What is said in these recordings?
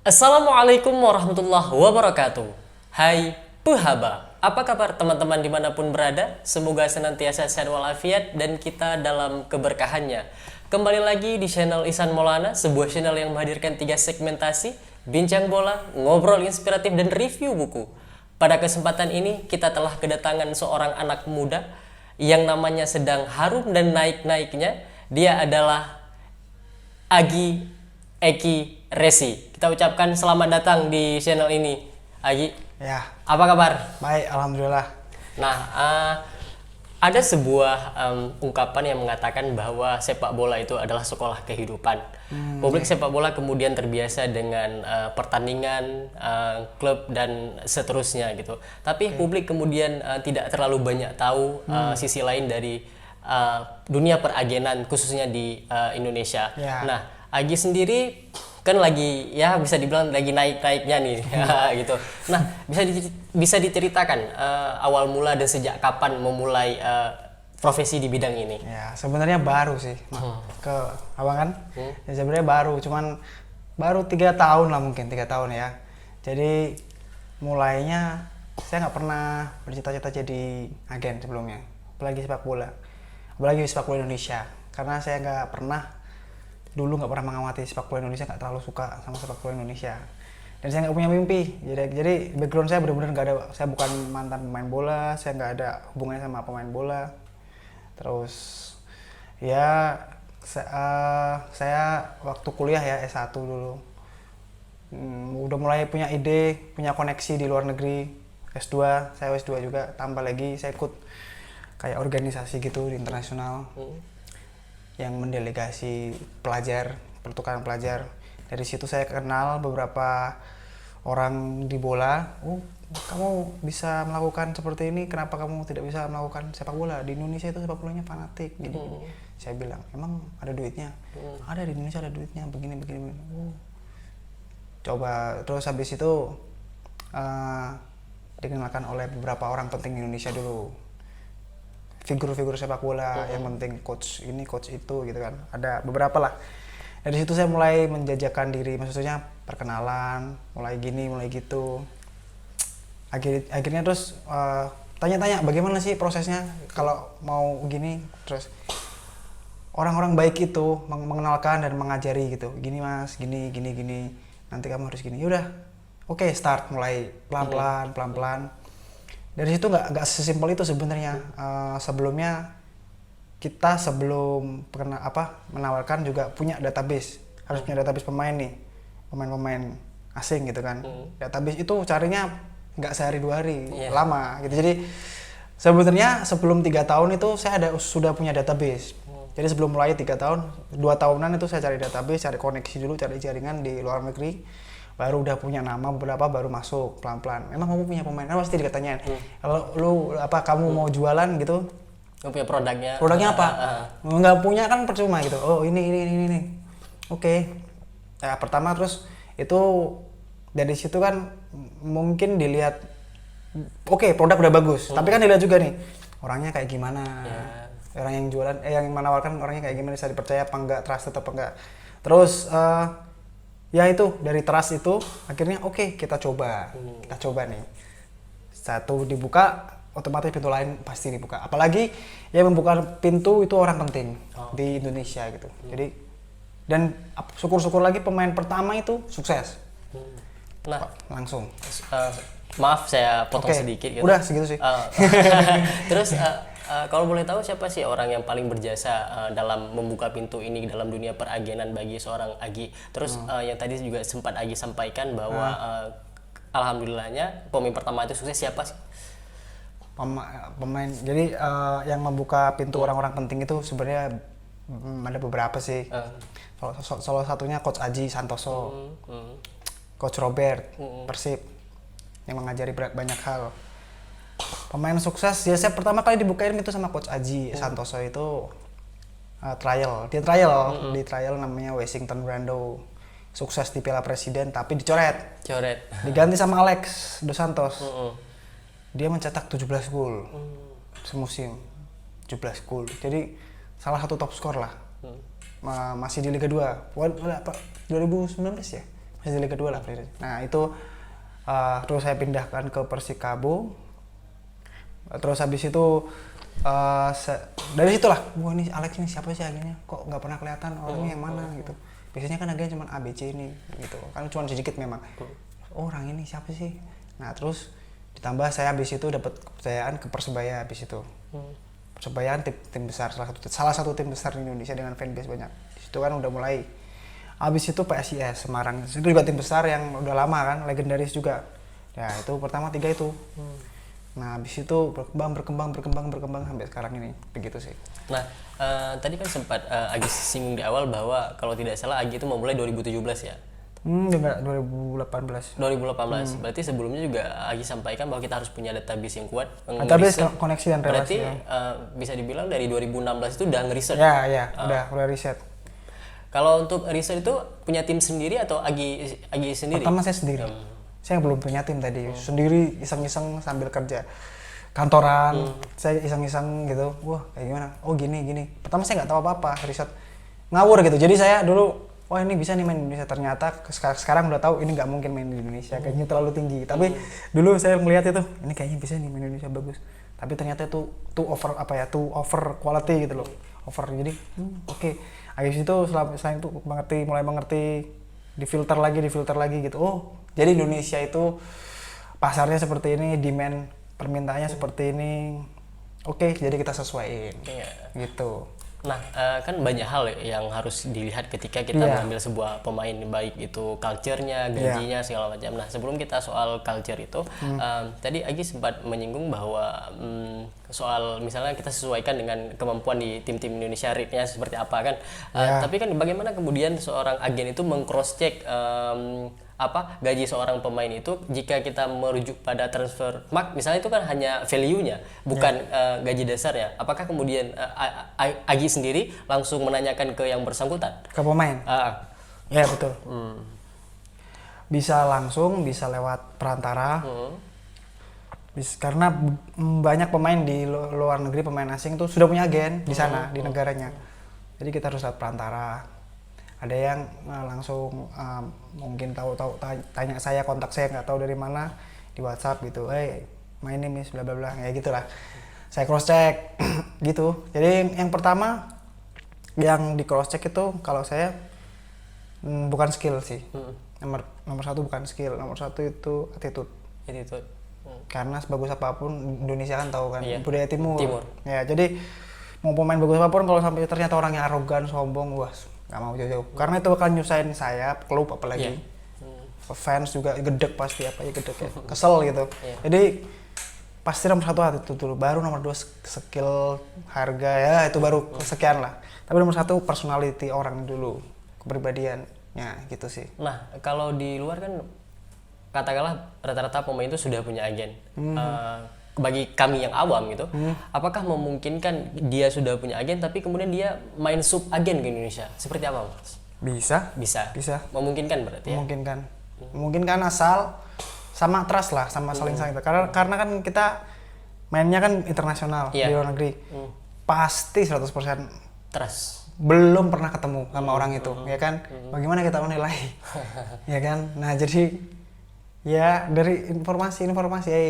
Assalamualaikum warahmatullahi wabarakatuh. Hai Puhaba, apa kabar teman-teman dimanapun berada? Semoga senantiasa sehat walafiat dan kita dalam keberkahannya. Kembali lagi di channel Ihsan Maulana, sebuah channel yang menghadirkan 3 segmentasi, bincang bola, ngobrol inspiratif, dan review buku. Pada kesempatan ini kita telah kedatangan seorang anak muda yang namanya sedang harum dan naik-naiknya. Dia adalah Agi Eki Resi. Kita ucapkan selamat datang di channel ini, Agi. Ya, Apa kabar? baik, alhamdulillah. Nah, ada sebuah ungkapan yang mengatakan bahwa sepak bola itu adalah sekolah kehidupan. Publik sepak bola kemudian terbiasa dengan pertandingan, klub dan seterusnya gitu. Tapi publik kemudian tidak terlalu banyak tahu sisi lain dari dunia peragenan khususnya di Indonesia. Ya. Nah, Agi sendiri kan lagi ya bisa dibilang lagi naik-naiknya nih gitu. Nah, bisa diceritakan awal mula dan sejak kapan memulai profesi di bidang ini? Ya, sebenarnya baru sih ke abang kan. Ya, sebenarnya baru, cuman baru 3 tahun lah, mungkin 3 tahun ya. Jadi mulainya saya nggak pernah bercita-cita jadi agen sebelumnya, apalagi sepak bola, apalagi sepak bola Indonesia. Karena saya dulu nggak pernah mengamati sepak bola Indonesia, nggak terlalu suka sama sepak bola Indonesia, dan saya nggak punya mimpi. Jadi background saya benar-benar nggak ada. Saya bukan mantan pemain bola, saya nggak ada hubungannya sama pemain bola. Terus ya saya waktu kuliah ya S1 dulu udah mulai punya ide, punya koneksi di luar negeri. S2 saya S2 juga, tambah lagi saya ikut kayak organisasi gitu di internasional yang mendelegasi pelajar, pertukaran pelajar. Dari situ saya kenal beberapa orang di bola. Kamu bisa melakukan seperti ini, kenapa kamu tidak bisa melakukan sepak bola? Di Indonesia itu sepak bolanya fanatik gini. Saya bilang, emang ada duitnya? Ada, di Indonesia ada duitnya, begini. Coba, terus habis itu dikenalkan oleh beberapa orang penting di Indonesia dulu, figur-figur sepak bola yang penting, coach ini coach itu gitu kan, ada beberapa lah. Dari situ saya mulai menjajakan diri, maksudnya perkenalan, mulai gini mulai gitu. Akhirnya terus tanya-tanya bagaimana sih prosesnya kalau mau gini. Terus orang-orang baik itu mengenalkan dan mengajari gitu, gini mas, gini, nanti kamu harus gini. Yaudah, oke, start, mulai pelan-pelan. Dari situ nggak sesimpel itu sebenarnya. Sebelumnya kita menawarkan juga punya database, harus punya database pemain nih, pemain asing gitu kan. Database itu carinya nggak sehari 2 hari, lama gitu. Jadi sebenarnya sebelum 3 tahun itu saya sudah punya database. Jadi sebelum mulai 3 tahun, 2 tahunan itu saya cari database, cari koneksi dulu, cari jaringan di luar negeri. Baru udah punya nama beberapa, baru masuk pelan-pelan. Emang kamu punya pemain? Kan pasti dikatanyain. Kalau kamu mau jualan gitu, Kamu punya produknya? Produknya apa? Nggak punya kan percuma gitu. Oh ini. Oke. Ya pertama, terus itu dari situ kan mungkin dilihat. Oke, produk udah bagus. Tapi kan dilihat juga nih orangnya kayak gimana. Orang yang jualan, yang menawarkan orangnya kayak gimana, bisa dipercaya apa enggak, trust apa enggak. Terus ya itu dari trust itu akhirnya oke, kita coba nih. Satu dibuka, otomatis pintu lain pasti dibuka. Apalagi yang membuka pintu itu orang penting di Indonesia gitu. Jadi dan syukur-syukur lagi pemain pertama itu sukses. Nah, Langsung. maaf saya potong sedikit gitu. Udah segitu sih. Terus kalau boleh tahu siapa sih orang yang paling berjasa dalam membuka pintu ini dalam dunia peragenan bagi seorang Agi? Terus yang tadi juga sempat Agi sampaikan bahwa alhamdulillahnya pemain pertama itu sukses, siapa sih? Pemain. Jadi yang membuka pintu orang-orang penting itu sebenarnya ada beberapa sih. Salah satunya Coach Aji Santoso, Coach Robert Persib, yang mengajari banyak hal. Pemain sukses ya, saya pertama kali dibukain itu sama Coach Aji Santoso itu trial di trial namanya Washington Brando. Sukses di Piala Presiden tapi dicoret, diganti sama Alex Dos Santos. Dia mencetak 17 gol semusim, 17 gol. Jadi salah satu top skor lah. Masih di Liga 2. 2019 ya? masih di Liga 2 lah. Nah itu terus saya pindahkan ke Persikabo. Terus habis itu dari situlah, wah ini Alex ini siapa sih agennya? Kok nggak pernah kelihatan orangnya yang mana gitu. Biasanya kan agennya cuma ABC ini gitu. Kan cuma sedikit memang. Oh, orang ini siapa sih? Nah terus ditambah saya habis itu dapat kepercayaan ke Persebaya habis itu. Persebaya tim besar, salah satu tim besar di Indonesia dengan fanbase banyak. Di situ kan udah mulai. Habis itu PSIS Semarang, itu juga tim besar yang udah lama kan, legendaris juga. Ya itu pertama 3 itu. Nah habis itu berkembang sampai sekarang ini, begitu sih. Nah, tadi kan sempat Agi singgung di awal bahwa kalau tidak salah Agi itu memulai 2017 ya? Enggak, 2018. 2018, berarti sebelumnya juga Agi sampaikan bahwa kita harus punya database yang kuat. Database, koneksi dan relasi. Berarti bisa dibilang dari 2016 itu udah ngeriset? Ya, udah riset. Kalau untuk riset itu punya tim sendiri atau Agi sendiri? Pertama saya sendiri. Saya belum punya tim tadi, sendiri iseng-iseng sambil kerja kantoran. Saya iseng-iseng gitu, wah kayak gimana? Oh gini. Pertama saya nggak tahu apa-apa, riset ngawur gitu. Jadi saya dulu, wah ini bisa nih main di Indonesia. Ternyata sekarang udah tahu ini nggak mungkin main di Indonesia, kayaknya terlalu tinggi. Tapi dulu saya melihat itu, ini kayaknya bisa nih main di Indonesia, bagus. Tapi ternyata itu too over quality gitu loh, over. Jadi oke. Habis itu selain itu mulai mengerti, difilter lagi gitu. Oh, jadi Indonesia itu pasarnya seperti ini, demand permintaannya seperti ini. Oke, jadi kita sesuaiin. Gitu. Nah, kan banyak hal yang harus dilihat ketika kita mengambil sebuah pemain, baik itu culture-nya, gajinya, segala macam. Nah, sebelum kita soal culture itu, tadi Agi sempat menyinggung bahwa soal misalnya kita sesuaikan dengan kemampuan di tim-tim Indonesia, rate-nya seperti apa kan. Tapi kan bagaimana kemudian seorang agen itu meng-cross-check gaji seorang pemain itu jika kita merujuk pada transfer mark misalnya, itu kan hanya value-nya, bukan gaji dasarnya. Apakah kemudian Agi sendiri langsung menanyakan ke yang bersangkutan, ke pemain? Ya betul. Bisa langsung, bisa lewat perantara. Karena banyak pemain di luar negeri, pemain asing tuh sudah punya agen di sana, di negaranya. Jadi kita harus lewat perantara. Ada yang langsung mungkin tahu tanya saya, kontak saya nggak tahu dari mana di WhatsApp gitu, my name is bla bla bla, ya gitulah. Saya cross check gitu. Jadi yang pertama yang di cross check itu kalau saya bukan skill sih. Nomor satu bukan skill, nomor satu itu attitude. Karena sebagus apapun Indonesia kan tahu kan, budaya timur. Ya jadi mau pemain bagus apapun kalau sampai ternyata orang yang arogan, sombong, wah nggak mau jauh-jauh. Karena itu akan nyusahin saya, klub apalagi. Fans juga gedek pasti, gedek ya. Kesel gitu. Jadi pasti nomor satu attitude dulu, baru nomor dua skill, harga, ya itu baru sekian lah. Tapi nomor satu personality orang dulu, kepribadiannya gitu sih. Nah, kalau di luar kan katakanlah rata-rata pemain itu sudah punya agen. Bagi kami yang awam gitu, apakah memungkinkan dia sudah punya agen tapi kemudian dia main sub agen ke Indonesia? Seperti apa, Mas? Bisa. Memungkinkan berarti ya? Memungkinkan asal sama trust lah, sama saling. Karena kan kita mainnya kan internasional di luar negeri. Pasti 100% trust. Belum pernah ketemu sama orang itu, ya kan? Bagaimana kita menilai? Ya kan? Nah, jadi ya dari informasi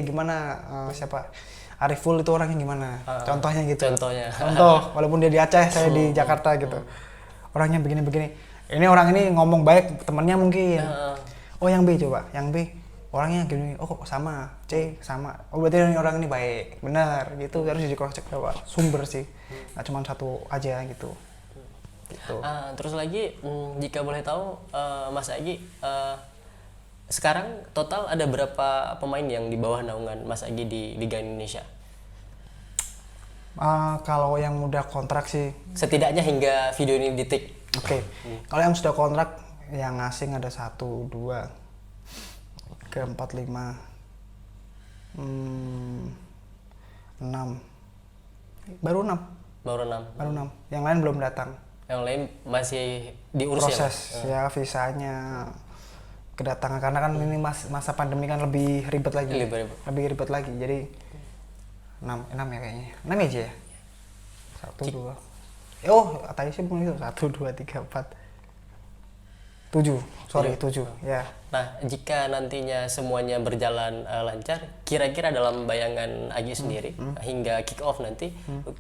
gimana siapa Ariful itu orangnya gimana, contohnya gitu. Contoh walaupun dia di Aceh, saya di Jakarta gitu, orangnya begini ini orang ini ngomong baik, temennya mungkin oh yang B orangnya gini, oh kok sama C sama, oh berarti orang ini baik benar gitu. Harus di cross check berapa sumber sih, nggak cuma satu aja gitu. Terus lagi jika boleh tahu Mas Agi, sekarang total ada berapa pemain yang di bawah naungan Mas Agi di Liga Indonesia? Kalau yang udah kontrak sih, setidaknya hingga video ini di-take. Oke. Kalau yang sudah kontrak, yang asing ada 1, 2, 3, 4, 5, 6. Baru 6. Yang lain belum datang. Yang lain masih diurus proses ya visanya, kedatangan, karena kan ini masa pandemi kan lebih ribet lagi. Lebih ribet lagi. Jadi 6 ya kayaknya. 6 aja ya. 1, 2. Oh, tadi sih belum itu. 1, 2, 3, 4. 7 ya. Nah, jika nantinya semuanya berjalan lancar, kira-kira dalam bayangan Agi sendiri hingga kick off nanti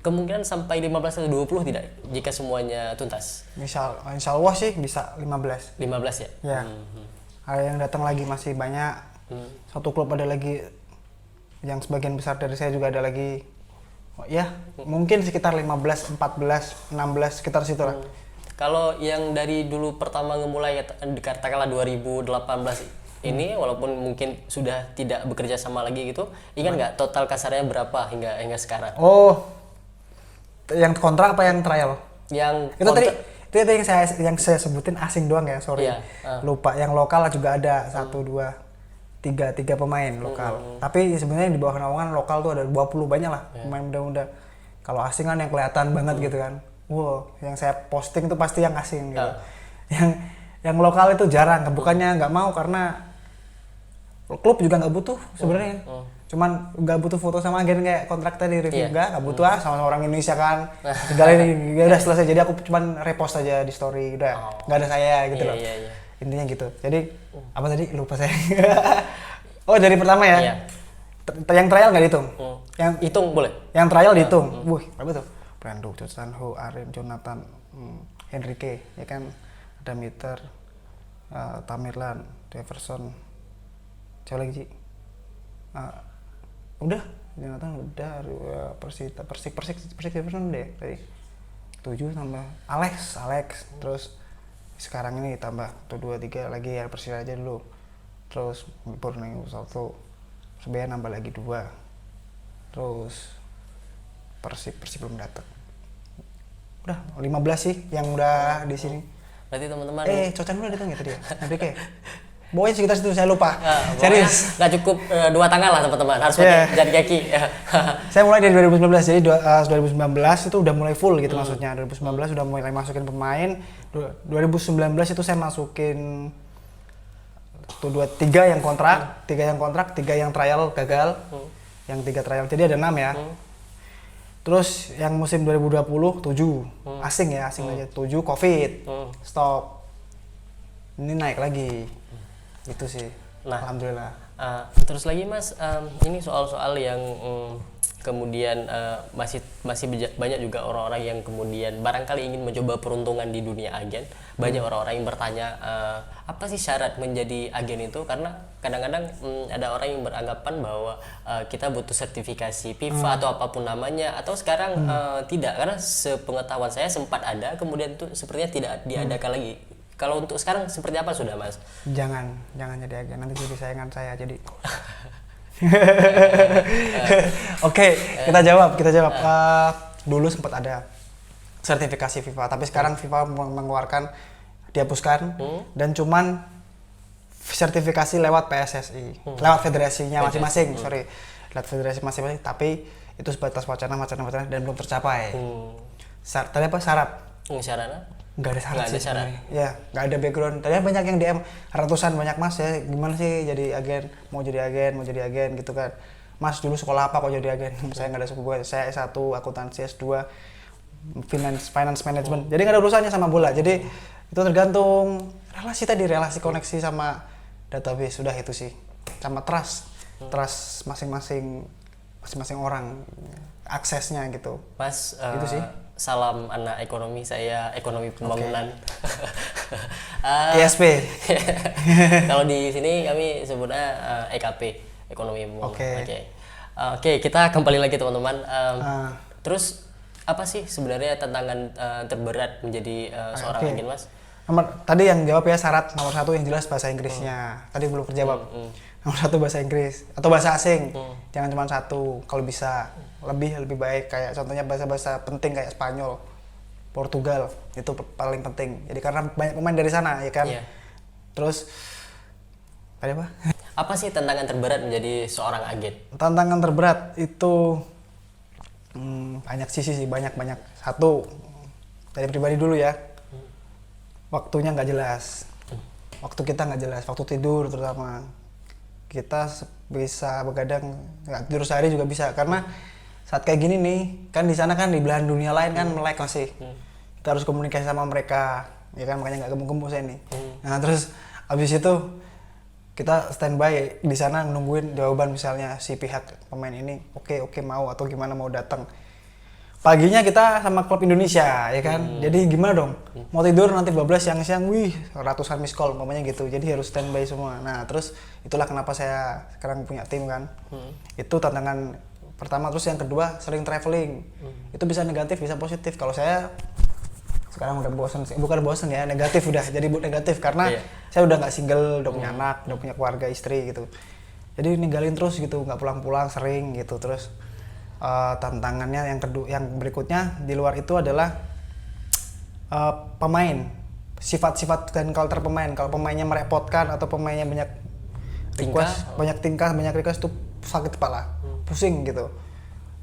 kemungkinan sampai 15 atau 20 tidak jika semuanya tuntas? Insya Allah sih bisa 15. 15 ya? Ya. Ada yang datang lagi masih banyak. Satu klub ada lagi yang sebagian besar dari saya juga ada lagi. Ya, mungkin sekitar 15, 14, 16 sekitar situ lah. Kalau yang dari dulu pertama ngemulai katakanlah 2018 ini walaupun mungkin sudah tidak bekerja sama lagi gitu, ingat nggak total kasarnya berapa hingga sekarang? Oh, yang kontrak apa yang trial? Yang Itu tadi yang saya sebutin asing doang ya, sorry. Iya, Lupa. Yang lokal juga ada 1, 2, 3 pemain lokal. Tapi sebenarnya di bawah naungan lokal tuh ada 20 banyak lah pemain muda-muda. Kalau asing kan yang kelihatan banget gitu kan. Wow, yang saya posting itu pasti yang asing gitu. Yang lokal itu jarang, bukannya nggak mau karena klub juga nggak butuh sebenarnya. Cuman nggak butuh foto sama agen kayak kontrak tadi review nggak butuh sama orang Indonesia kan. Tinggal ini ya udah selesai. Jadi aku cuman repost aja di story udah nggak ada saya gitu loh. Intinya gitu. Jadi apa tadi lupa saya. Oh dari pertama ya. Yang trial nggak dihitung. Yang hitung boleh. Yang trial dihitung. Wih berapa tuh? Brando, Sanho, Aren, Jonathan, Henrique, ya kan, ada Mitter, Tamerlan, Jefferson, siapa lagi sih? Udah, Jonathan udah, Persik Jefferson deh tadi, 7 tambah Alex, terus sekarang ini tambah 1, 2, 3 lagi ya Persik aja dulu, terus Borneo 1, sebenarnya nambah lagi 2, terus Persik belum datang. Udah 15 sih yang udah di sini. Berarti teman-teman Cocan udah datang ya tadi ya? Nanti kayak pokoknya sekitar situ saya lupa. Serius. Nggak cukup 2 tangan lah teman-teman, harus pakai jari kaki. Saya mulai dari 2019, jadi 2019 itu udah mulai full gitu maksudnya. 2019 udah mulai masukin pemain. 2019 itu saya masukin 1, 2, 3 yang kontrak, 3 yang trial gagal. Yang 3 trial, jadi ada 6 ya. Terus yang musim 2020 7 asing aja 7 Covid stop, ini naik lagi gitu sih. Nah, alhamdulillah. Terus lagi Mas, ini soal-soal yang kemudian masih banyak juga orang-orang yang kemudian barangkali ingin mencoba peruntungan di dunia agen. Banyak orang-orang yang bertanya apa sih syarat menjadi agen itu, karena kadang-kadang ada orang yang beranggapan bahwa kita butuh sertifikasi FIFA atau apapun namanya, atau sekarang tidak, karena sepengetahuan saya sempat ada kemudian itu sepertinya tidak diadakan lagi. Kalau untuk sekarang seperti apa sudah Mas? Jangan jadi agen, nanti jadi saingan saya jadi. Oke, kita jawab. Dulu sempat ada sertifikasi FIFA, tapi sekarang FIFA mengeluarkan, dihapuskan dan cuman sertifikasi lewat PSSI, lewat federasinya masing-masing, lewat federasi masing-masing, tapi itu sebatas wacana dan belum tercapai. Tadi apa syarat? Syaratnya? Nggak ada syarat sih sebenarnya. Ya, nggak ada background. Tadi banyak yang DM, ratusan banyak Mas ya, gimana sih jadi agen, mau jadi agen gitu kan. Mas dulu sekolah apa kok jadi agen? Saya nggak ada suku, saya S1 akuntansi, S2 finance management. Jadi nggak ada urusannya sama bola. Jadi itu tergantung relasi koneksi sama database, sudah itu sih. Sama trust masing-masing orang aksesnya gitu. Mas, gitu sih. Salam anak ekonomi, saya ekonomi pembangunan. ISP. Kalau di sini kami sebutnya EKP, ekonomi pembangunan. Oke, kita kembali lagi teman-teman. Terus apa sih sebenarnya tantangan terberat menjadi seorang agen Mas? Tadi yang jawab ya syarat nomor 1 yang jelas bahasa Inggrisnya. Tadi belum terjawab. Nomor 1 bahasa Inggris atau bahasa asing. Jangan cuma 1, kalau bisa lebih baik, kayak contohnya bahasa penting kayak Spanyol, Portugal, itu paling penting. Jadi karena banyak pemain dari sana ya kan. Terus tadi apa? Apa sih tantangan terberat menjadi seorang agen? Tantangan terberat itu banyak sisi sih, banyak. 1 dari pribadi dulu ya. Waktunya nggak jelas. Waktu kita nggak jelas, waktu tidur terutama. Kita bisa begadang, nggak tidur sehari juga bisa, karena saat kayak gini nih, kan di sana kan di belahan dunia lain kan melek masih. Kita harus komunikasi sama mereka, ya kan, makanya nggak gembus saya nih. Nah terus abis itu kita standby di sana nungguin jawaban, misalnya si pihak pemain ini oke mau atau gimana mau datang. Paginya kita sama klub Indonesia ya kan, jadi gimana dong, mau tidur nanti 12 siang-siang, wih ratusan miss call umpamanya gitu, jadi harus standby semua. Nah terus itulah kenapa saya sekarang punya tim kan. Itu tantangan pertama. Terus yang kedua sering traveling, itu bisa negatif bisa positif. Kalau saya sekarang udah bosan, bukan bosan ya, negatif udah jadi negatif karena saya udah nggak single, udah punya anak, udah punya keluarga istri gitu, jadi ninggalin terus gitu, nggak pulang-pulang sering gitu. Terus tantangannya yang kedua, yang berikutnya di luar itu adalah pemain, sifat-sifat dan kultur pemain. Kalau pemainnya merepotkan atau pemainnya banyak request, banyak request tuh sakit kepala, pusing gitu.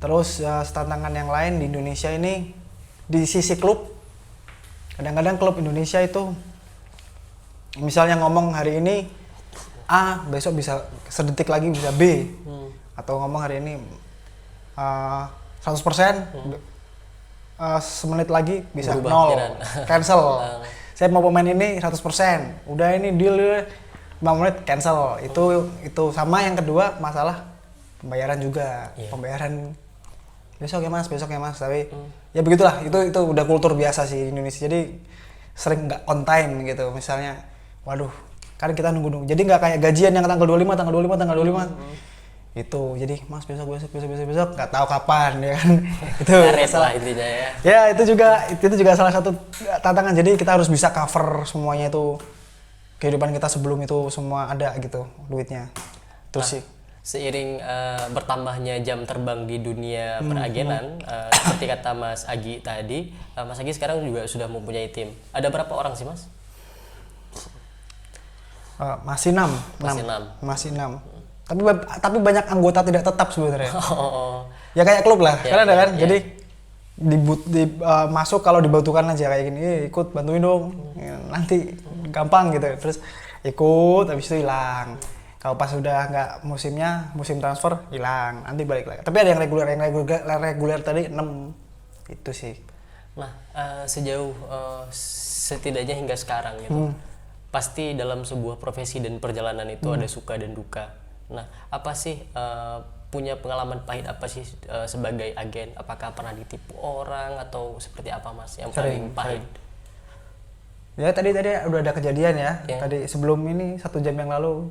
Terus tantangan yang lain di Indonesia ini di sisi klub, kadang-kadang klub Indonesia itu misalnya ngomong hari ini A, besok bisa sedetik lagi bisa B, atau ngomong hari ini 100%, semenit lagi bisa berubah 0, cancel. Saya mau pemain ini 100%, udah ini deal 5 menit cancel. Itu sama. Yang kedua masalah pembayaran juga, pembayaran besok ya mas, tapi ya begitulah, itu udah kultur biasa sih di Indonesia, jadi sering nggak on time gitu. Misalnya waduh kan kita nunggu, jadi nggak kayak gajian yang tanggal 25 itu, jadi mas besok nggak tahu kapan ya kan. Itu salah intinya ya. Ya itu juga salah satu tantangan, jadi kita harus bisa cover semuanya itu, kehidupan kita sebelum itu semua ada gitu duitnya. Terus sih seiring bertambahnya jam terbang di dunia peragenan, seperti kata Mas Agi tadi, Mas Agi sekarang juga sudah mempunyai tim. Ada berapa orang sih mas? Masih 6. Tapi banyak anggota tidak tetap sebenarnya. Ya kayak klub lah, kan ada kan. Jadi masuk kalau dibutuhkan aja kayak gini, ikut bantuin dong. Nanti gampang gitu. Terus ikut, habis itu hilang. Kalau pas udah nggak musim transfer hilang, nanti balik lagi. Tapi ada yang reguler tadi 6 itu sih. Nah sejauh setidaknya hingga sekarang gitu, pasti dalam sebuah profesi dan perjalanan itu ada suka dan duka. Nah, apa sih punya pengalaman pahit apa sih sebagai agen? Apakah pernah ditipu orang atau seperti apa mas? Yang paling pahit? Ya tadi udah ada kejadian ya. Tadi sebelum ini 1 jam yang lalu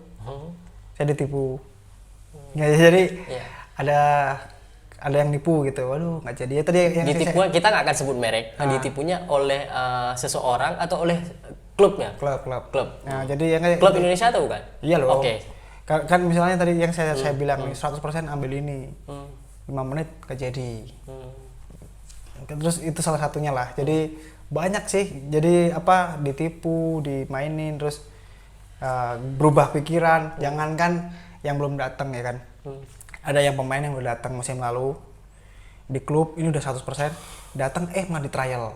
saya ditipu. Ya, jadi ada yang nipu gitu. Waduh nggak jadi. Ya tadi yang ditipu kita nggak akan sebut merek. Ditipunya oleh seseorang atau oleh klubnya? Klub. Nah, jadi yang klub Indonesia atau bukan? Iya loh. Oke. Kan misalnya tadi yang saya bilang nih 100% ambil ini, 5 menit kejadi. Terus itu salah satunya lah. Jadi banyak sih. Jadi ditipu, dimainin, terus berubah pikiran. Jangankan yang belum datang ya kan. Ada yang pemain yang udah datang musim lalu di klub ini udah 100% datang, malah di trial.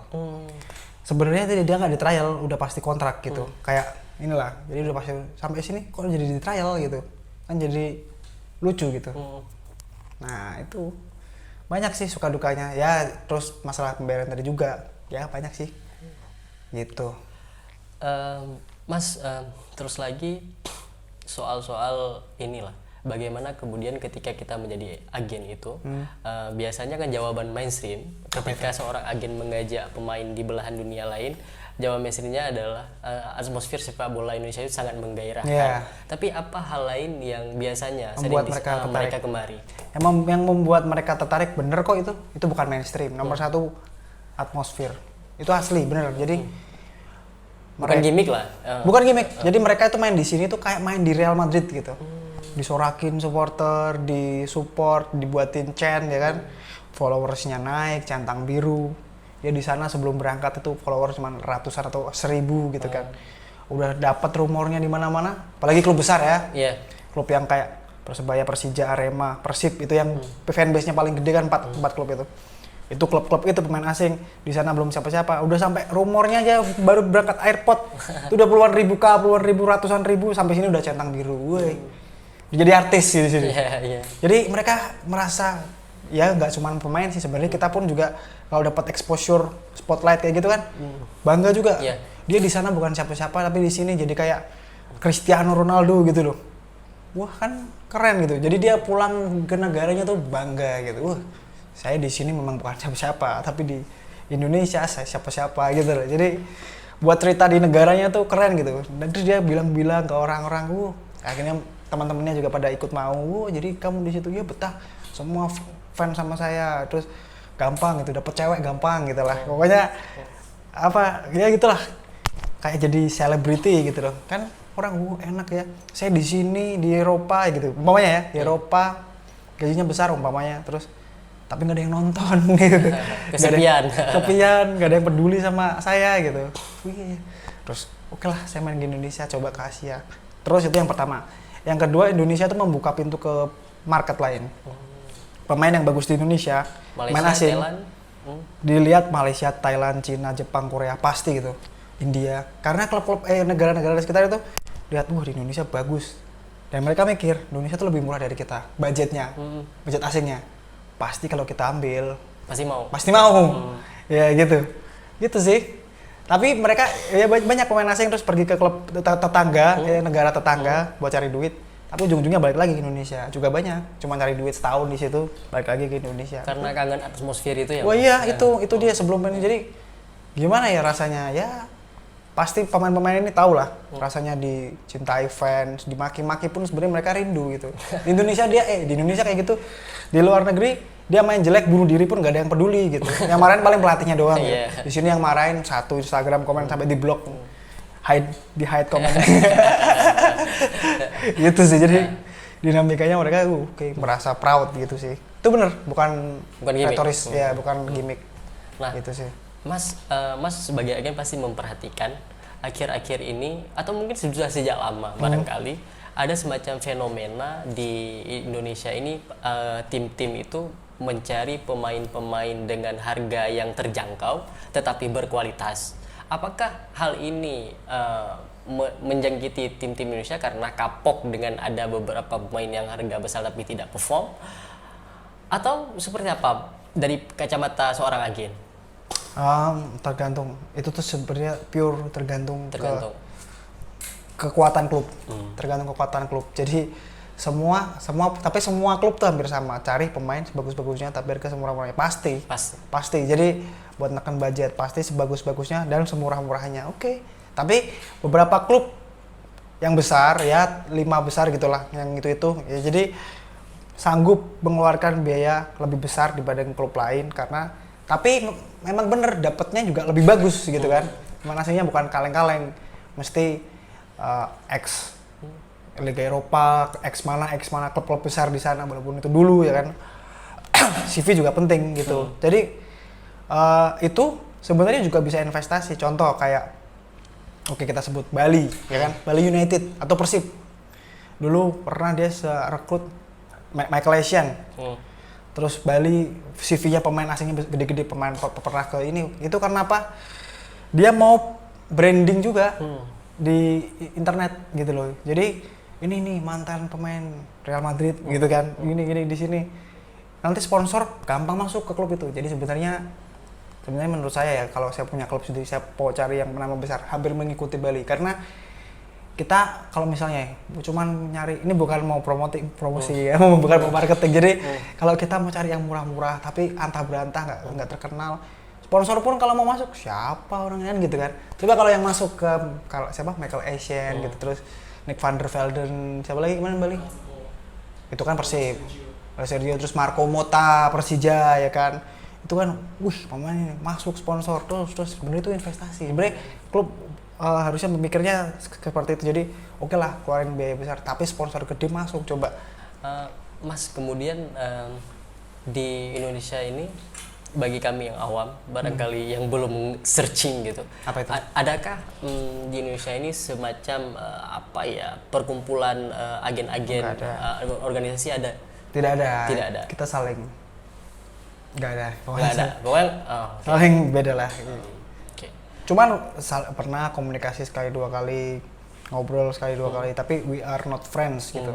Sebenarnya dia nggak di trial, udah pasti kontrak gitu. Kayak inilah, jadi udah pasti sampai sini kok jadi di trial gitu kan, jadi lucu gitu. Nah itu banyak sih suka dukanya ya. Terus masalah pembayaran tadi juga ya banyak sih gitu. Mas, terus lagi soal inilah, bagaimana kemudian ketika kita menjadi agen itu biasanya kan jawaban mainstream ketika seorang agen mengajak pemain di belahan dunia lain, jawaban mainstreamnya adalah atmosfer sepak bola Indonesia itu sangat menggairahkan. Tapi apa hal lain yang biasanya membuat mereka kemari? Yang membuat mereka tertarik bener kok itu bukan mainstream. Nomor 1 atmosfer. Itu asli bener. Jadi bukan gimmick lah. Bukan gimmick. Jadi mereka itu main di sini tuh kayak main di Real Madrid gitu. Disorakin supporter, disupport, dibuatin chant ya kan. Followersnya naik, centang biru. Ya di sana sebelum berangkat itu follower cuma ratusan atau 1000 gitu kan. Udah dapat rumornya di mana-mana, apalagi klub besar ya. Klub yang kayak Persebaya, Persija, Arema, Persib itu yang fanbase-nya paling gede kan 4 klub itu. Itu klub-klub itu pemain asing, di sana belum siapa-siapa. Udah sampai rumornya aja baru berangkat airport itu udah puluhan ribu, ratusan ribu, sampai sini udah centang biru. Woi. Jadi artis di sini. Jadi mereka merasa ya nggak cuma pemain sih sebenarnya, kita pun juga kalau dapat exposure spotlight kayak gitu kan bangga juga. dia di sana bukan siapa-siapa tapi di sini jadi kayak Cristiano Ronaldo gitu loh. Wah kan keren gitu. Jadi dia pulang ke negaranya tuh bangga gitu. Wah, saya di sini memang bukan siapa-siapa, tapi di Indonesia saya siapa-siapa gitu loh. Jadi buat cerita di negaranya tuh keren gitu. Dan terus dia bilang-bilang ke orang-orang, akhirnya teman-temannya juga pada ikut mau. Jadi kamu di situ ya betah, semua fan sama saya. Terus gampang gitu, dapet cewek gampang gitu lah. Pokoknya apa ya gitulah. Kayak jadi selebriti gitu loh. Kan orang enak ya. Saya di sini di Eropa gitu. Umpamanya ya, di Eropa gajinya besar umpamanya. Terus tapi nggak ada yang nonton gitu. Kesepian, nggak ada yang peduli sama saya gitu. Terus oke lah saya main di Indonesia, coba ke Asia. Terus itu yang pertama. Yang kedua, Indonesia tuh membuka pintu ke market lain. Pemain yang bagus di Indonesia, Malaysia, main asing, Thailand. dilihat Malaysia, Thailand, Cina, Jepang, Korea pasti gitu. India, karena klub-klub negara-negara di sekitar itu lihat, di Indonesia bagus. Dan mereka mikir Indonesia tuh lebih murah dari kita, budgetnya, budget asingnya. Pasti kalau kita ambil pasti mau ya gitu sih. Tapi mereka ya banyak pemain asing terus pergi ke klub tetangga, negara tetangga buat cari duit, tapi ujung-ujungnya balik lagi ke Indonesia. Juga banyak cuma cari duit setahun di situ, balik lagi ke Indonesia karena kangen atmosfer itu ya. Wah iya, itu dia sebelum ini. Jadi gimana ya rasanya ya, pasti pemain-pemain ini tahu lah rasanya dicintai fans, dimaki-maki pun sebenarnya mereka rindu gitu. Di Indonesia di Indonesia kayak gitu. Di luar negeri dia main jelek, bunuh diri pun gak ada yang peduli gitu. Yang marahin paling pelatihnya doang gitu. Di sini yang marahin satu Instagram komen sampai di blok, di hide komen. Gitu sih. Jadi dinamikanya mereka kayak merasa proud gitu sih. Itu bener, bukan retoris ya, bukan gimmick. Nah, gitu sih. Mas sebagai agen pasti memperhatikan akhir-akhir ini atau mungkin sudah sejak lama barangkali ada semacam fenomena di Indonesia ini, tim-tim itu mencari pemain-pemain dengan harga yang terjangkau tetapi berkualitas. Apakah hal ini menjangkiti tim-tim Indonesia karena kapok dengan ada beberapa pemain yang harga besar tapi tidak perform? Atau seperti apa dari kacamata seorang agen? Tergantung. Itu tuh sebenarnya pure tergantung. Kekuatan klub. Tergantung kekuatan klub. Jadi semua klub tuh hampir sama, cari pemain sebagus-bagusnya tapi harga semurah-murahnya pasti. Jadi buat neken budget pasti sebagus-bagusnya dan semurah-murahnya. Oke. Tapi beberapa klub yang besar ya 5 besar gitulah yang itu ya, jadi sanggup mengeluarkan biaya lebih besar dibanding klub lain karena tapi memang bener dapatnya juga lebih bagus gitu kan. Memang aslinya bukan kaleng-kaleng, mesti X Liga Eropa, X mana klub-klub besar di sana walaupun itu dulu ya kan. CV juga penting gitu. Jadi itu sebenarnya juga bisa investasi. Contoh kayak kita sebut Bali ya kan, Bali United atau Persib. Dulu pernah dia rekrut Michael Essien. Terus Bali CV-nya pemain asingnya gede-gede, pemain pernah ke ini. Itu karena apa? Dia mau branding juga di internet gitu loh. Jadi ini nih mantan pemain Real Madrid gitu kan. Gini di sini. Nanti sponsor gampang masuk ke klub itu. Jadi sebenarnya menurut saya ya, kalau saya punya klub sendiri, saya mau cari yang nama besar, hampir mengikuti Bali. Karena kita kalau misalnya cuman nyari, ini bukan mau promosi ya, bukan mau marketing. Jadi kalau kita mau cari yang murah-murah tapi antah berantah nggak terkenal, sponsor pun kalau mau masuk siapa orangnya gitu kan. Coba kalau yang masuk ke siapa Michael Essien gitu, terus Nick van der Velden, siapa lagi kemarin Bali? Itu kan Persib, Sergio, terus Marco Motta Persija ya kan. Itu kan, pemain masuk sponsor terus sebenarnya itu investasi. Sebenarnya klub harusnya memikirnya seperti itu. Jadi oke lah keluarin biaya besar tapi sponsor gede masuk coba. Mas, kemudian di Indonesia ini bagi kami yang awam barangkali yang belum searching gitu, apa itu? Adakah di Indonesia ini semacam perkumpulan agen-agen organisasi ada? Tidak ada. Kita saling nggak ada pokoknya saling beda lah. Cuman pernah komunikasi sekali dua kali, ngobrol sekali dua kali, tapi we are not friends gitu.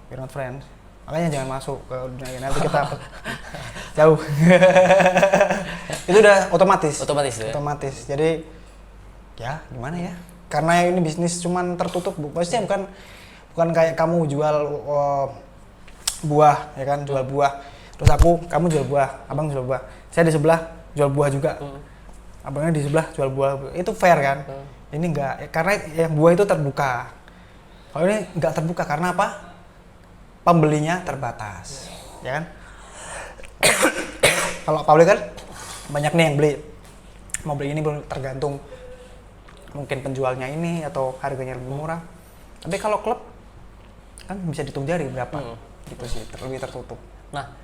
We are not friends. Makanya jangan masuk ke dunia ini, nanti kita jauh. Itu udah otomatis. Ya? Otomatis. Jadi ya gimana ya, karena ini bisnis cuman tertutup Bu. Maksudnya bukan kayak kamu jual buah ya kan, jual buah terus kamu jual buah, abang jual buah, saya di sebelah jual buah juga, abangnya di sebelah jual buah, itu fair kan. Ini enggak ya, karena yang buah itu terbuka, kalau ini enggak terbuka karena apa, pembelinya terbatas ya kan. Kalau pabrik kan banyak nih yang beli, mau beli ini belum tergantung mungkin penjualnya ini atau harganya lebih murah. Tapi kalau klub kan bisa dihitung jari berapa, gitu sih, lebih tertutup. Nah,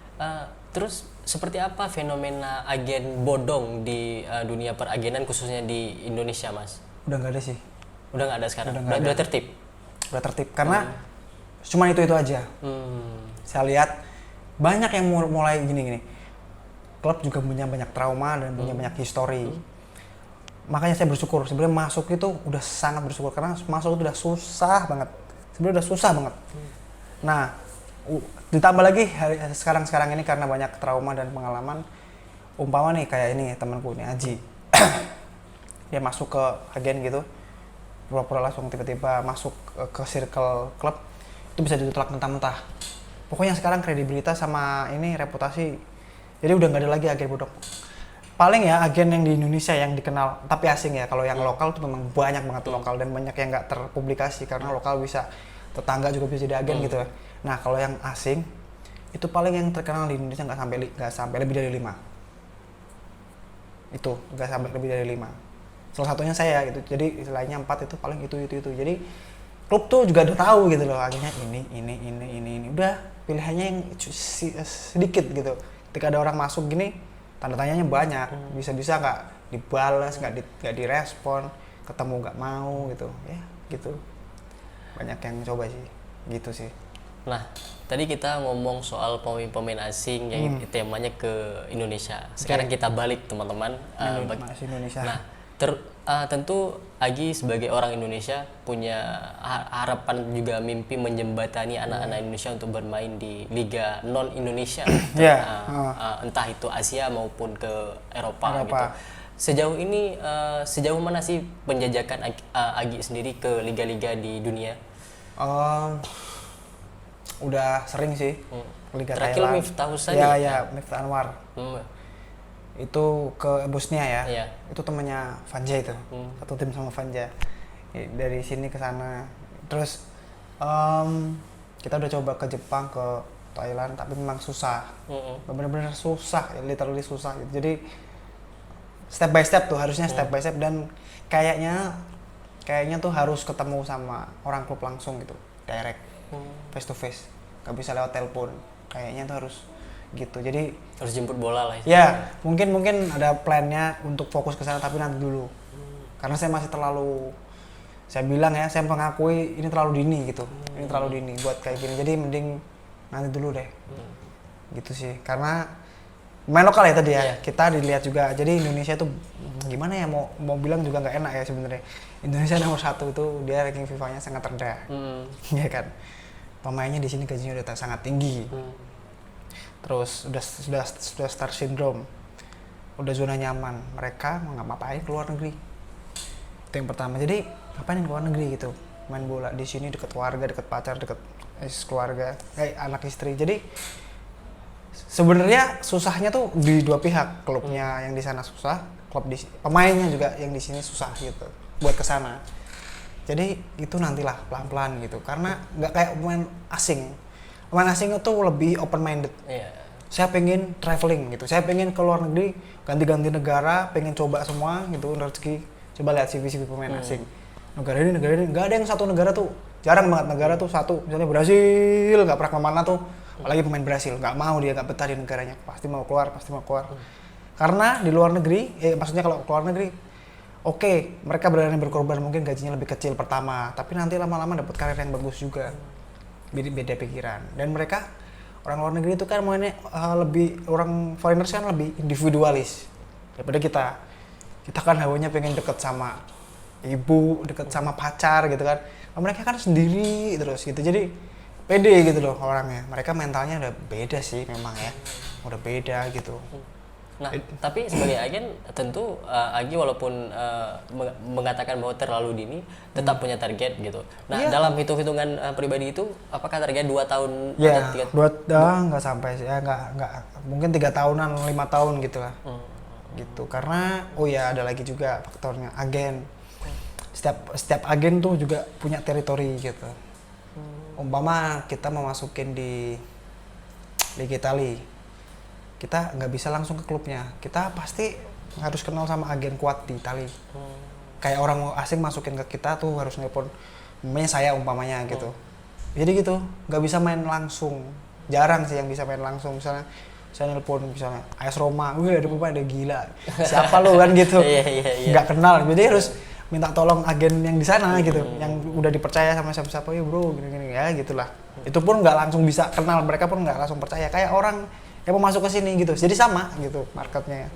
terus seperti apa fenomena agen bodong di dunia peragenan khususnya di Indonesia, Mas? Udah nggak ada sih. Udah nggak ada sekarang. Udah tertib. Udah tertib karena cuma itu aja. Saya lihat banyak yang mulai gini. Klub juga punya banyak trauma dan punya banyak histori. Makanya saya bersyukur, sebenarnya masuk itu udah sangat bersyukur karena masuk itu udah susah banget. Sebenarnya udah susah banget. Nah, ditambah lagi sekarang ini karena banyak trauma dan pengalaman, umpama nih kayak ini temanku ini Aji. Dia masuk ke agen gitu, pura-pura langsung tiba-tiba masuk ke circle klub, itu bisa ditolak mentah-mentah. Pokoknya sekarang kredibilitas sama ini reputasi, jadi udah nggak ada lagi agen bodong. Paling ya agen yang di Indonesia yang dikenal tapi asing ya. Kalau yang lokal tuh memang banyak banget lokal dan banyak yang nggak terpublikasi karena lokal bisa tetangga juga bisa jadi agen gitu ya. Nah kalau yang asing itu paling yang terkenal di Indonesia nggak sampai lebih dari 5. Itu nggak sampai lebih dari 5. Salah satunya saya gitu. Jadi istilahnya 4 itu paling itu. Jadi klub tuh juga udah tahu gitu loh, akhirnya ini. Udah pilihannya yang sedikit gitu. Ketika ada orang masuk gini, tanda tanyanya banyak, bisa-bisa nggak dibalas, nggak direspon, ketemu nggak mau gitu, ya gitu. Banyak yang coba sih, gitu sih. Nah, tadi kita ngomong soal pemain-pemain asing yang temanya ke Indonesia. Sekarang kita balik teman-teman. Indonesia. Nah, tentu Agi sebagai orang Indonesia punya harapan juga mimpi menjembatani anak-anak Indonesia untuk bermain di liga non Indonesia, entah itu Asia maupun ke Eropa. Gitu. Sejauh ini sejauh mana sih penjajakan Agi sendiri ke liga-liga di dunia? Udah sering sih. Liga Terakhir Thailand. Miftah Husaini. Ya, Miftah Anwar. Itu ke Bosnia ya. Itu temannya Vanja itu. Satu tim sama Vanja. Dari sini ke sana. Terus kita udah coba ke Jepang, ke Thailand, tapi memang susah. Benar-benar susah, literally susah gitu. Jadi step by step tuh, harusnya step by step, dan kayaknya tuh harus ketemu sama orang klub langsung gitu, direct, face to face. Gak bisa lewat telepon. Kayaknya tuh harus gitu. Jadi harus jemput bola lah. Ya, mungkin ada plannya untuk fokus ke sana, tapi nanti dulu. Karena saya masih terlalu, saya bilang ya, saya mengakui ini terlalu dini gitu. Ini terlalu dini buat kayak gini. Jadi mending nanti dulu deh. Gitu sih. Karena main lokal ya tadi ya. Kita dilihat juga. Jadi Indonesia tuh gimana ya, mau bilang juga nggak enak ya sebenarnya. Indonesia nomor 1 itu dia ranking FIFA-nya sangat rendah. Iya kan. Pemainnya di sini gajinya udah sangat tinggi. Terus sudah star syndrome, udah zona nyaman, mereka mau ngapain keluar negeri, itu yang pertama. Jadi ngapain keluar negeri gitu, main bola di sini deket keluarga, deket pacar, deket keluarga, anak istri. Jadi sebenarnya susahnya tuh di dua pihak, klubnya yang di sana susah, pemainnya juga yang di sini susah gitu buat kesana. Jadi itu nantilah pelan-pelan gitu, karena nggak kayak pemain asing. Pemain asing itu lebih open minded. Saya pengen traveling gitu, saya pengen ke luar negeri, ganti-ganti negara, pengen coba semua gitu, rezeki. Coba lihat CV pemain asing. Negara ini, nggak ada yang satu negara tuh, jarang banget negara tuh satu. Misalnya Brasil, nggak pernah kemana tuh, apalagi pemain Brasil, nggak mau, dia nggak betah di negaranya, pasti mau keluar. Karena di luar negeri, maksudnya kalau ke luar negeri, oke, mereka berani berkorban, mungkin gajinya lebih kecil pertama, tapi nanti lama-lama dapat karir yang bagus juga. Beda pikiran. Dan mereka orang luar negeri itu kan mainnya lebih, orang foreigners kan lebih individualis daripada kita. Kita kan hawanya pengen deket sama ibu, deket sama pacar gitu kan. Mereka kan sendiri terus gitu. Jadi pede gitu loh orangnya. Mereka mentalnya udah beda sih memang ya. Udah beda gitu. Nah, tapi sebagai agen tentu Agi walaupun mengatakan bahwa terlalu dini, tetap punya target gitu. Nah, dalam hitung-hitungan pribadi itu, apakah target 2 tahun Ya, atau nggak sampai sih, ya nggak mungkin 3 tahunan, 5 tahun gitu lah. Gitu, karena ada lagi juga faktornya agen. Setiap agen tuh juga punya teritori gitu. Umpama kita mau masukin di Liga Italia, kita nggak bisa langsung ke klubnya, kita pasti harus kenal sama agen kuat di Italia. Kayak orang asing masukin ke kita tuh harus nelpon, namanya saya umpamanya gitu. Jadi gitu, nggak bisa main langsung, jarang sih yang bisa main langsung. Misalnya saya nelpon misalnya AS Roma, ada pemain ada gila, siapa lo kan gitu, nggak kenal, jadi harus minta tolong agen yang di sana gitu, yang udah dipercaya sama siapa-siapa, ya bro gini-gini ya gitulah. Itu pun nggak langsung bisa kenal, mereka pun nggak langsung percaya, kayak orang yang mau masuk ke sini gitu, jadi sama gitu marketnya,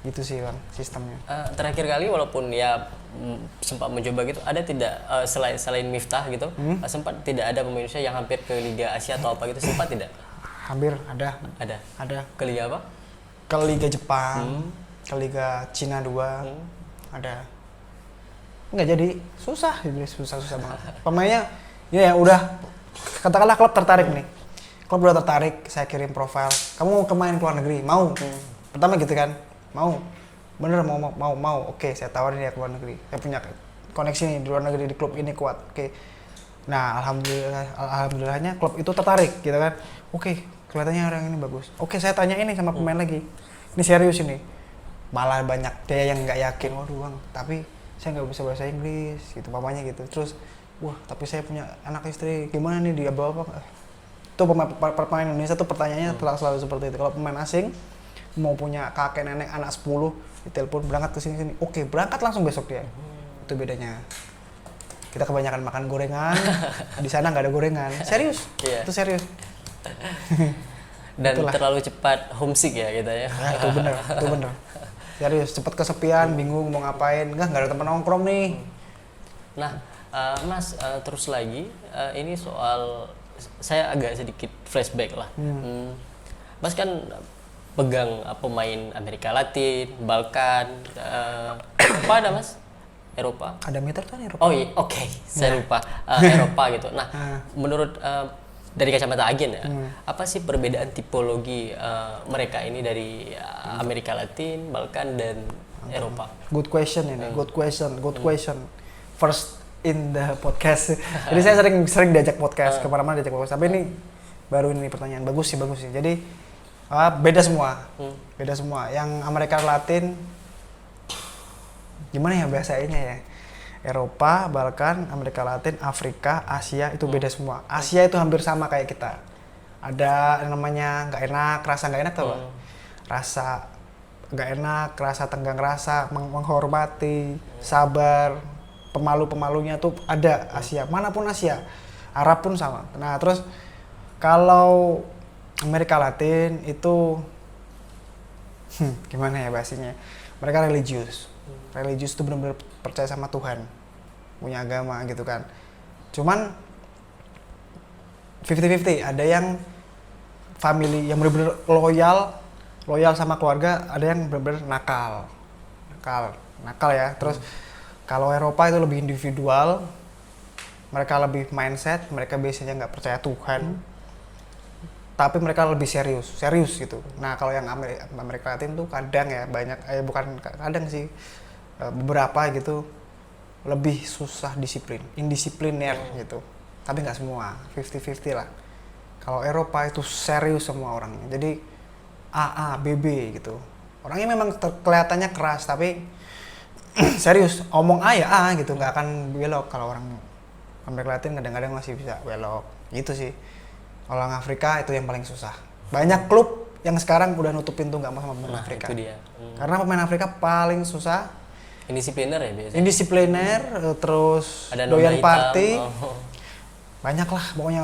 gitu sih bang sistemnya. Terakhir kali walaupun ya sempat mencoba gitu, ada tidak selain Miftah gitu, sempat tidak ada pemain Indonesia yang hampir ke Liga Asia atau apa gitu, sempat tidak? Hampir ada. Ke Liga apa? Ke Liga Jepang, ke Liga Cina 2, ada. Nggak jadi, susah banget. Pemainnya ya udah, katakanlah klub tertarik nih. Klub udah tertarik, saya kirim profile. Kamu mau main ke luar negeri? Mau. Pertama gitu kan, mau. Bener mau. Oke, saya tawarin dia ke luar negeri. Saya punya koneksi nih di luar negeri, di klub ini kuat. Oke. Nah, alhamdulillahnya klub itu tertarik gitu kan. Oke, kelihatannya orang ini bagus. Oke, saya tanya ini sama pemain lagi. Ini serius ini. Malah banyak dia yang nggak yakin. Waduh bang, tapi saya nggak bisa bahasa Inggris gitu, papanya gitu. Terus, wah tapi saya punya anak istri, gimana nih dia bawa apa? Itu pemain Indonesia tuh pertanyaannya selalu seperti itu. Kalau pemain asing mau punya kakek nenek anak 10, ditelepon berangkat ke sini. Oke, berangkat langsung besok dia. Itu bedanya. Kita kebanyakan makan gorengan, di sana nggak ada gorengan. Serius, itu serius. Dan Itulah. Terlalu cepat homesick ya gitu ya. Itu bener. Serius, cepet kesepian, bingung mau ngapain, nggak ada teman nongkrong nih. Nah, Mas, terus lagi ini soal, saya agak sedikit flashback lah. Mas kan pegang pemain Amerika Latin, Balkan, apa ada Mas? Eropa? Ada meter kan Eropa? Oh iya, oke. Saya lupa. Eropa gitu. Nah, menurut dari kacamata agen ya, apa sih perbedaan tipologi mereka ini dari Amerika Latin, Balkan, dan Eropa? Good question ini, good question. First in the podcast. Jadi saya sering diajak podcast, kemana-mana diajak podcast. Tapi ini baru ini pertanyaan, bagus sih. Jadi beda semua. Yang Amerika Latin, gimana ya bahasainnya ya? Eropa, Balkan, Amerika Latin, Afrika, Asia itu beda semua. Asia itu hampir sama kayak kita. Ada yang namanya nggak enak, rasa nggak enak tuh. Rasa nggak enak, rasa tenggang rasa, menghormati, sabar, pemalunya tuh ada Asia. Manapun Asia, Arab pun sama. Nah terus kalau Amerika Latin itu gimana ya bahasanya? Mereka religius itu benar-benar percaya sama Tuhan, punya agama gitu kan. Cuman 50-50, ada yang family yang benar-benar loyal sama keluarga, ada yang benar-benar nakal ya. Terus kalau Eropa itu lebih individual, mereka lebih mindset, mereka biasanya nggak percaya Tuhan, tapi mereka lebih serius gitu. Nah kalau yang Amerika Latin tuh kadang ya banyak, bukan kadang sih, beberapa gitu lebih susah indisipliner gitu. Tapi nggak semua, 50-50 lah. Kalau Eropa itu serius semua orangnya, jadi AA, BB gitu. Orangnya memang kelihatannya keras, tapi serius, omong A ya A gitu, nggak akan belok. Kalau orang Amerika Latin kadang-kadang masih bisa belok, gitu sih. Kalau orang Afrika itu yang paling susah. Banyak klub yang sekarang udah nutup pintu nggak mau sama pemain Afrika. Itu dia. Karena pemain Afrika paling susah. Indisipliner ya biasanya? Indisipliner, terus ada doyan hitam, party. Banyak lah pokoknya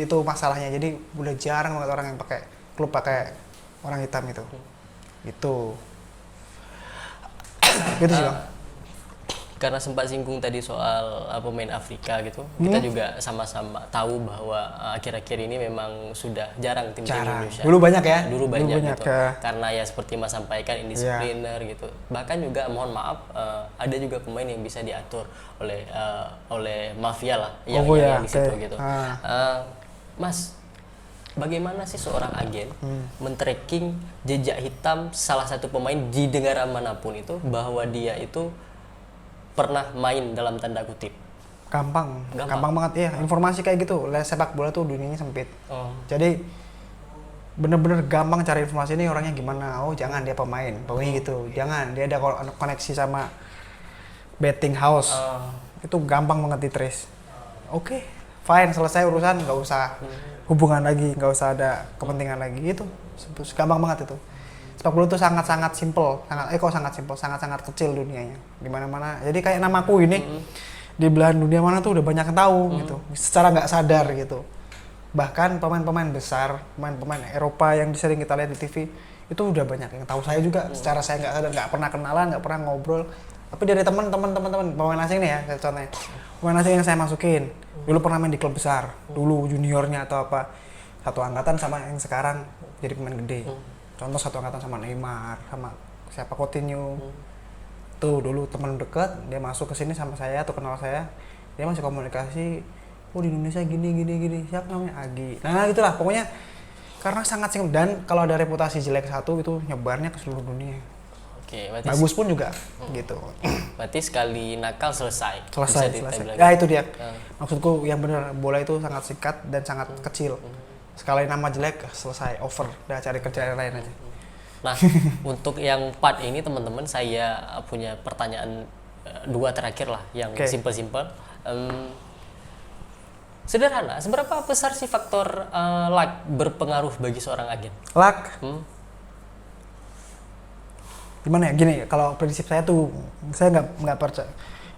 itu masalahnya. Jadi udah jarang banget orang yang pakai klub pakai orang hitam itu. Gitu sih bang. karena sempat singgung tadi soal pemain Afrika gitu, kita juga sama-sama tahu bahwa akhir-akhir ini memang sudah jarang tim Indonesia. Dulu banyak ya. Dulu banyak gitu. ya. Karena ya seperti Mas sampaikan indisipliner gitu. Bahkan juga mohon maaf ada juga pemain yang bisa diatur oleh mafia lah yang di situ gitu. Mas, bagaimana sih seorang agen men-tracking jejak hitam salah satu pemain di negara manapun itu bahwa dia itu pernah main dalam tanda kutip? Gampang banget ya. Informasi kayak gitu, sepak bola tuh dunianya sempit. Jadi bener-bener gampang cari informasi ini orangnya gimana. Oh jangan dia pemain gitu. Jangan dia ada koneksi sama betting house. Itu gampang banget di trace. Oke, fine, selesai urusan, nggak usah hubungan lagi, nggak usah ada kepentingan lagi. Itu gampang banget itu. Sepak bola itu sangat-sangat simple, sangat-sangat kecil dunianya, di mana-mana. Jadi kayak namaku ini di belahan dunia mana tuh udah banyak yang tahu gitu, secara nggak sadar gitu. Bahkan pemain-pemain besar, pemain-pemain Eropa yang sering kita lihat di TV itu udah banyak yang tahu saya juga. Secara saya nggak sadar, nggak pernah kenalan, nggak pernah ngobrol. Tapi dari teman-teman pemain asing nih ya, contohnya pemain asing yang saya masukin dulu pernah main di klub besar, dulu juniornya atau apa, satu angkatan sama yang sekarang jadi pemain gede. Contoh satu angkatan sama Neymar, sama siapa Coutinho. Tuh dulu teman dekat, dia masuk ke sini sama saya atau kenal saya, dia masih komunikasi. Oh di Indonesia gini. Siapa namanya? Agi. Nah gitulah pokoknya karena sangat singkat, dan kalau ada reputasi jelek satu itu nyebarnya ke seluruh dunia. Oke, berarti bagus pun juga gitu. Berarti sekali nakal selesai. Ya itu dia. Maksudku yang benar, bola itu sangat singkat dan sangat kecil. Sekali nama jelek selesai, over, udah cari kerja yang lain aja. Nah, untuk yang part ini teman-teman, saya punya pertanyaan dua terakhir lah yang simple-simple. Sederhana, seberapa besar sih faktor luck berpengaruh bagi seorang agen? Luck? Gimana ya? Gini, kalau prinsip saya tuh saya nggak percaya,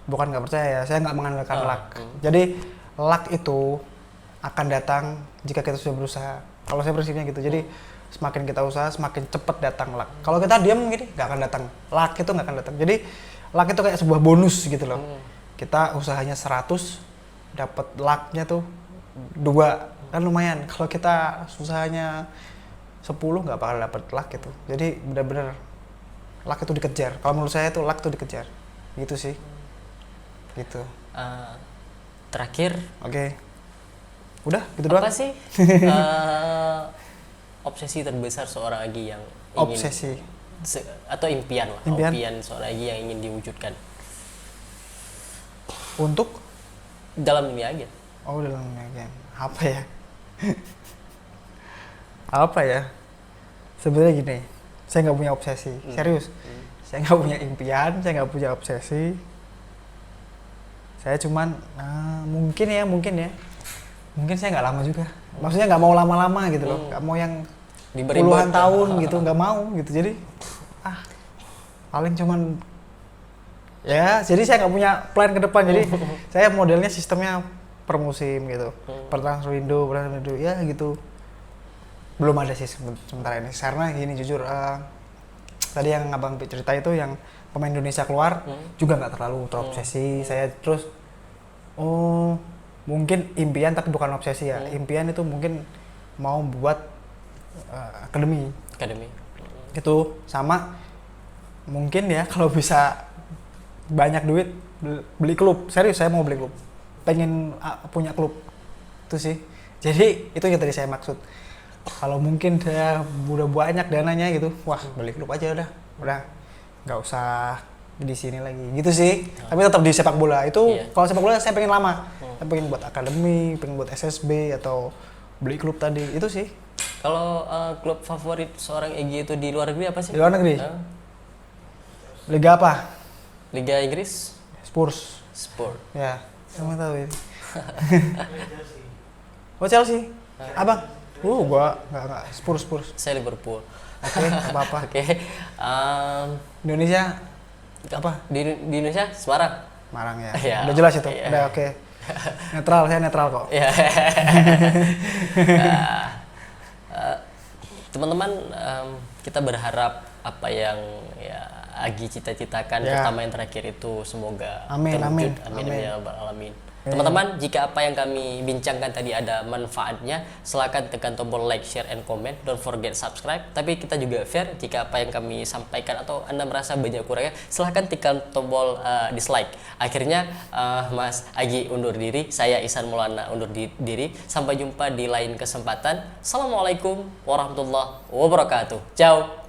bukan nggak percaya ya, saya nggak mengandalkan luck. Jadi luck itu akan datang jika kita sudah berusaha. Kalau saya prinsipnya gitu. Jadi semakin kita usaha, semakin cepat datang luck. Kalau kita diam gini, nggak akan datang. Luck itu nggak akan datang. Jadi luck itu kayak sebuah bonus gitu loh. Kita usahanya 100, dapat lucknya tuh 2, kan lumayan. Kalau kita usahanya 10, nggak bakal dapat luck gitu. Jadi benar-benar luck itu dikejar. Kalau menurut saya tuh luck itu dikejar. Gitu sih. Gitu. Terakhir. Oke. Udah gitu doang. Apa sih obsesi terbesar seorang Agi yang ingin, obsesi atau impian seorang Agi yang ingin diwujudkan untuk dalam dunia agen? Oh, dalam dunia agen. Apa ya? Apa ya? Sebenarnya gini, saya nggak punya obsesi, serius. Saya nggak punya impian, saya nggak punya obsesi. Saya cuman mungkin ya. Mungkin saya nggak lama juga. Maksudnya nggak mau lama-lama gitu loh. Nggak mau yang puluhan tahun gitu, nggak mau gitu. Jadi paling cuman ya. Jadi saya nggak punya plan ke depan. Jadi saya modelnya sistemnya per musim gitu. Per transfer window ya gitu. Belum ada sih sementara ini. Karena gini jujur, tadi yang abang cerita itu yang pemain Indonesia keluar juga nggak terlalu terobsesi. Saya terus mungkin impian tapi bukan obsesi ya. Impian itu mungkin mau buat akademi. Gitu. Sama mungkin ya kalau bisa banyak duit beli klub. Serius saya mau beli klub. Pengen punya klub. Itu sih. Jadi itu yang tadi saya maksud. Kalau mungkin saya udah banyak dananya gitu, wah beli klub aja udah nggak usah di sini lagi gitu sih. Tapi tetap di sepak bola itu. Kalau sepak bola saya pengen lama. Saya pengen buat akademi, pengen buat SSB atau beli klub tadi itu sih. Kalau klub favorit seorang Egy itu di luar negeri apa sih? Di luar negeri? Liga apa? Liga Inggris? Spurs. Ya, kamu tahu ini. Oh Chelsea? Abang? Gua nggak Spurs. Saya Liverpool. Oke, apa-apa. Oke. Indonesia apa? Di Indonesia Semarang ya. Ya. Udah jelas itu. Udah oke. Netral, saya netral kok. Ya. Teman-teman, kita berharap apa yang Agi cita-citakan, Ya. terutama yang terakhir itu semoga Amin, terwujud. amin, Amin amin. ya rabbal alamin. Teman-teman, jika apa yang kami bincangkan tadi ada manfaatnya, silakan tekan tombol like, share, and comment. Don't forget subscribe. Tapi kita juga fair, jika apa yang kami sampaikan atau Anda merasa banyak kurangnya, silakan tekan tombol dislike. Akhirnya Mas Agi undur diri, saya Ihsan Maulana undur diri. Sampai jumpa di lain kesempatan. Assalamualaikum warahmatullahi wabarakatuh. Ciao.